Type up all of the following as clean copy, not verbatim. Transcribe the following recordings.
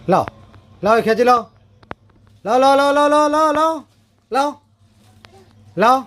લાવો લાવો ખેંચી લાવો લાવો લાવો લાવો લાવો લાવો લાવો લાવો લાવો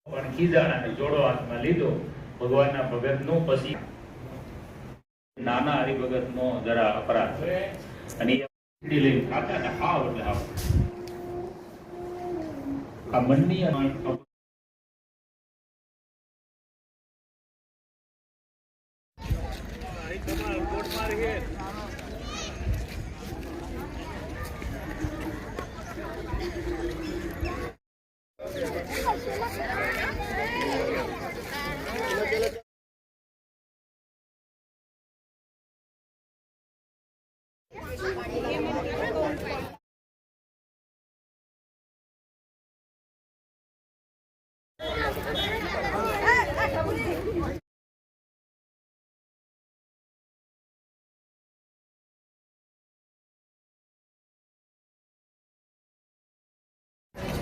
પણ ખીજાણાને જોડો હાથમાં લીધો ભગવાનના ભગતનો પછી નાના હરિભગતનો જરા અપરાધ અને લઈને ખાતા ને હાવ એટલે હાવ આ મનની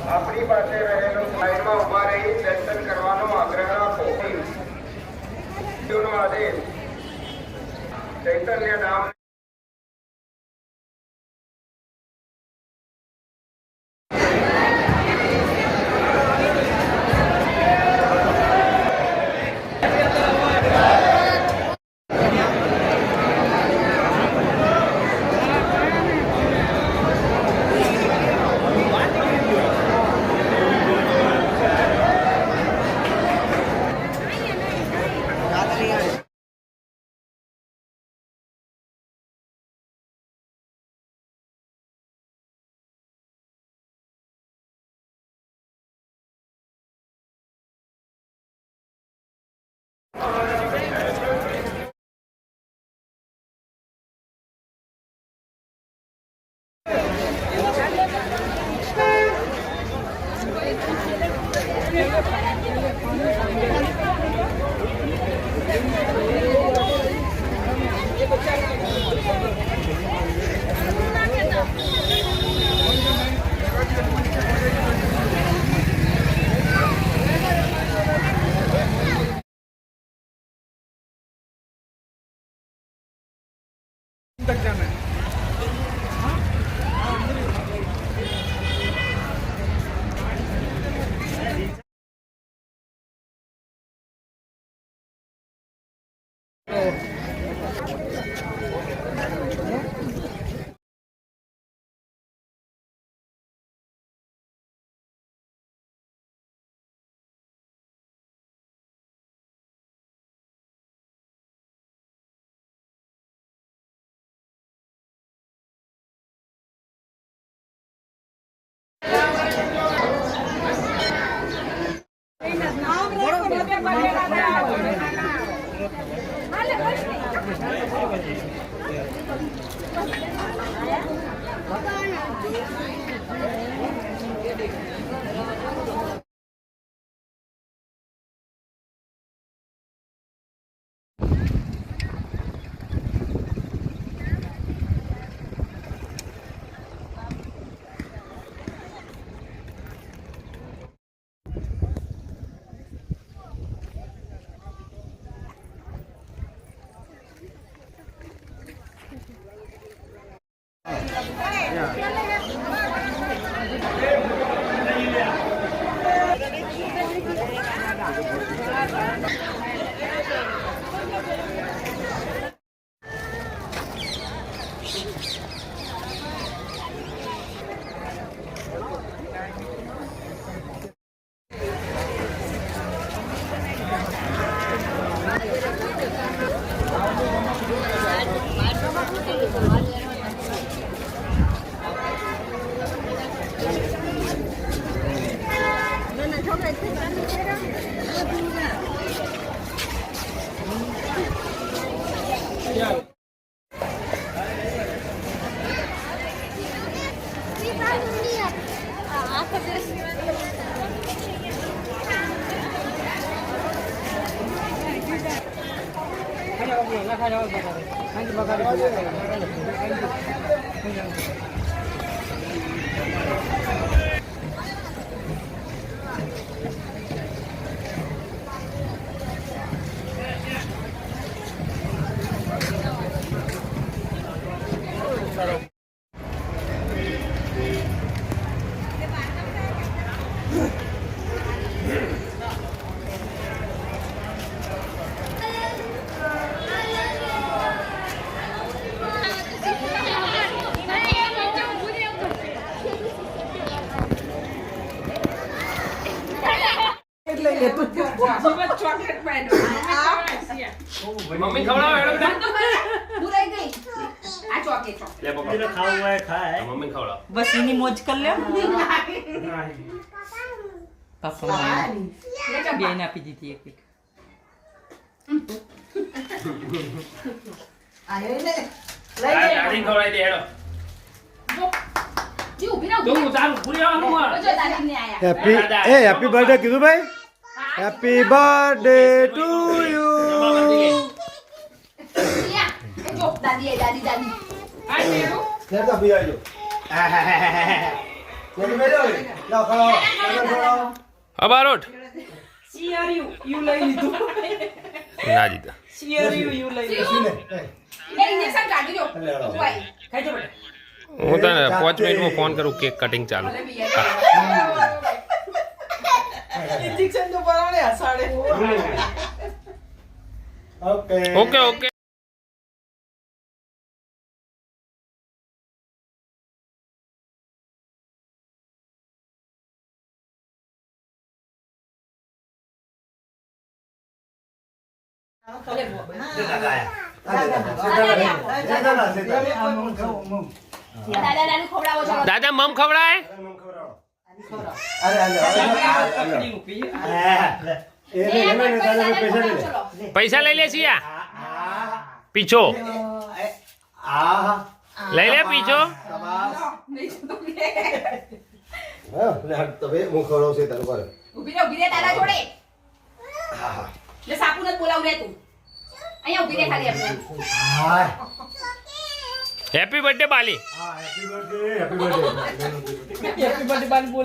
આપણી પાસે રહેલો લાઈનમાં ઉભા રહી દર્શન કરવાનો આગ્રહ રાખો. આદેશ ચૈતન્ય ધામ No, no, no, no. Mummy ખવડાવો મમ્મી ખવડાવો બસ એની મોજ કર લે પપ્પા બેન આપી દીધી એક એક દાદી ખવડાવી દે હેડો તું ચાલ પૂરી આવવાનું હેપી હેપી બર્થડે કીધું ભાઈ હેપી બર્થડે ટુ યુ અબારોટ સીઆરયુ યુ લઈ લીધું ના જીતા સીઆરયુ યુ લઈ લીધું હું તને 5 મિનિટમાં ફોન કરું કેક કટિંગ ચાલુ ઇન્જેક્શન તો પરાણે હસાડે ઓકે ઓકે ઓકે દાદા મમ ખવડાય પૈસા લઈ લે સિયા પીછો લઈ લે પીછો હેપી બર્થડે બાલી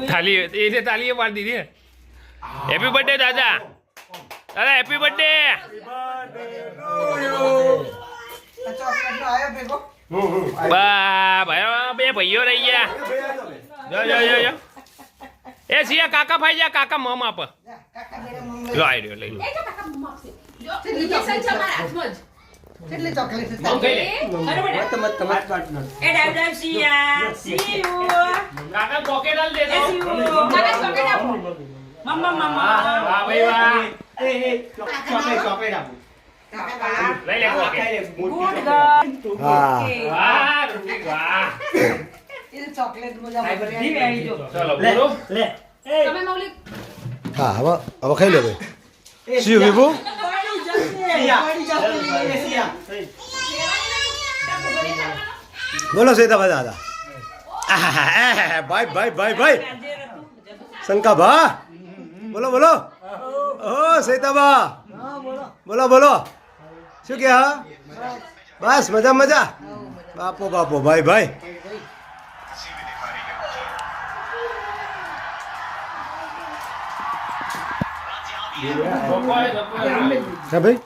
તાલી એને તાલીએ પાડી દીધી હેપી બર્થડે દાદા દાદા હેપી બર્થડે બા ભાઈ બે ભાઈઓ રહી ગયા જો જો જો જો એ સિયા કાકા ભાઈ જા કાકા મમ આપ લો આઈ રહ્યો લઈ લો કેટલી ચોકલેટ છે એ ડાબ ડાબ સિયા સી યુ કાકા પોકેટ આલ દે દો કાકા ચોકલેટ આપો મમ્મા મમ્મા વાહ ભાઈ વાહ ચોકલેટ આપો લઈ લે પોકેટ ગુડ ગર્લ હા વાહ રૂપી વાહ એ ચોકલેટ મજા બધી વેણી જો ચલો બોલો લે હા હવે હવે ખાઈ લે ભાઈ શિવ વિભુ બોલો સીતાભાઈ દાદા ભાઈ ભાઈ ભાઈ ભાઈ શંકા ભા બોલો બોલો ઓ સીતાબા બોલો બોલો શું કે હા બસ મજા મજા બાપો બાપો ભાઈ ભાઈ બપોરે હા ભાઈ